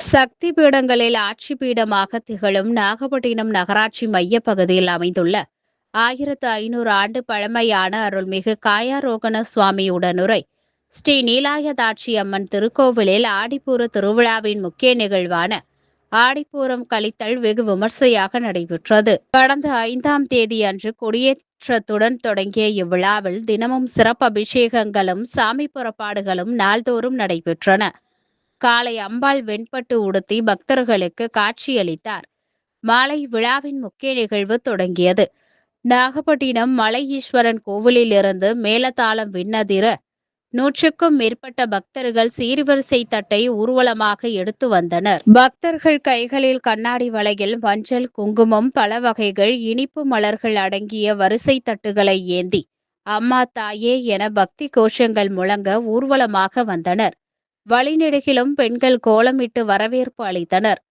சக்தி பீடங்களில் ஆட்சி பீடமாக திகழும் நாகப்பட்டினம் நகராட்சி மையப்பகுதியில் அமைந்துள்ள 1500 ஆண்டு பழமையான அருள்மிகு காயாரோகண சுவாமி உடனுரை ஸ்ரீ நீலாயதாட்சி அம்மன் திருக்கோவிலில் ஆடிப்பூர திருவிழாவின் முக்கிய நிகழ்வான ஆடிப்பூரம் கழித்தல் வெகு விமர்சையாக நடைபெற்றது. கடந்த 5ஆம் தேதி அன்று கொடியேற்றத்துடன் தொடங்கிய இவ்விழாவில் தினமும் சிறப்பு அபிஷேகங்களும் சாமி புறப்பாடுகளும் நாள்தோறும் நடைபெற்றன. காலை அம்பாள் வெண்பட்டு உடுத்தி பக்தர்களுக்கு காட்சியளித்தார். மாலை விழாவின் முக்கிய நிகழ்வு தொடங்கியது. நாகப்பட்டினம் மலை ஈஸ்வரன் கோவிலில் இருந்து மேலதாளம் விண்ணதிர 100க்கும் மேற்பட்ட பக்தர்கள் சீர்வரிசை தட்டை ஊர்வலமாக எடுத்து வந்தனர். பக்தர்கள் கைகளில் கண்ணாடி வளையல், மஞ்சள், குங்குமம், பல வகைகள், இனிப்பு மலர்கள் அடங்கிய வரிசை தட்டுகளை ஏந்தி அம்மா தாயே என பக்தி கோஷங்கள் முழங்க ஊர்வலமாக வந்தனர். வழிநெடுகிலும் பெண்கள் கோலமிட்டு வரவேற்பு அளித்தனர்.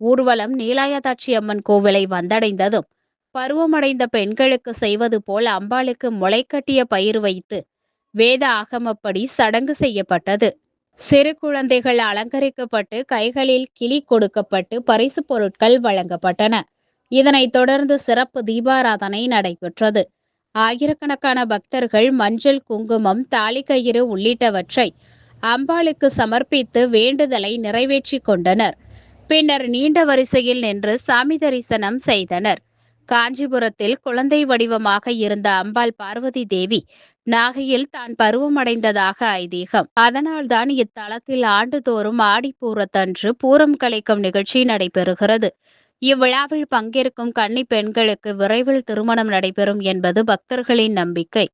ஊர்வலம் நீலாயதாட்சி அம்மன் கோவிலை வந்தடைந்ததும் பருவமடைந்த பெண்களுக்கு செய்வது போல் அம்பாளுக்கு முளைக்கட்டிய பயிர் வைத்து வேத ஆகமப்படி சடங்கு செய்யப்பட்டது. சிறு குழந்தைகள் அலங்கரிக்கப்பட்டு கைகளில் கிளி கொடுக்கப்பட்டு பரிசு பொருட்கள் வழங்கப்பட்டன. இதனைத் தொடர்ந்து சிறப்பு தீபாராதனை நடைபெற்றது. ஆயிரக்கணக்கான பக்தர்கள் மஞ்சள், குங்குமம், தாலிக்கயிறு உள்ளிட்டவற்றை அம்பாளுக்கு சமர்ப்பித்து வேண்டுதலை நிறைவேற்றிக் கொண்டனர். பின்னர் நீண்ட வரிசையில் நின்று சாமி தரிசனம் செய்தனர். காஞ்சிபுரத்தில் குழந்தை வடிவமாக இருந்த அம்பாள் பார்வதி தேவி நாகையில் தான் பருவமடைந்ததாக ஐதீகம். அதனால்தான் இத்தலத்தில் ஆண்டுதோறும் ஆடிப்பூரத்தன்று பூரம் கலைக்கும் நிகழ்ச்சி நடைபெறுகிறது. இவ்விழாவில் பங்கேற்கும் கன்னி பெண்களுக்கு விரைவில் திருமணம் நடைபெறும் என்பது பக்தர்களின் நம்பிக்கை.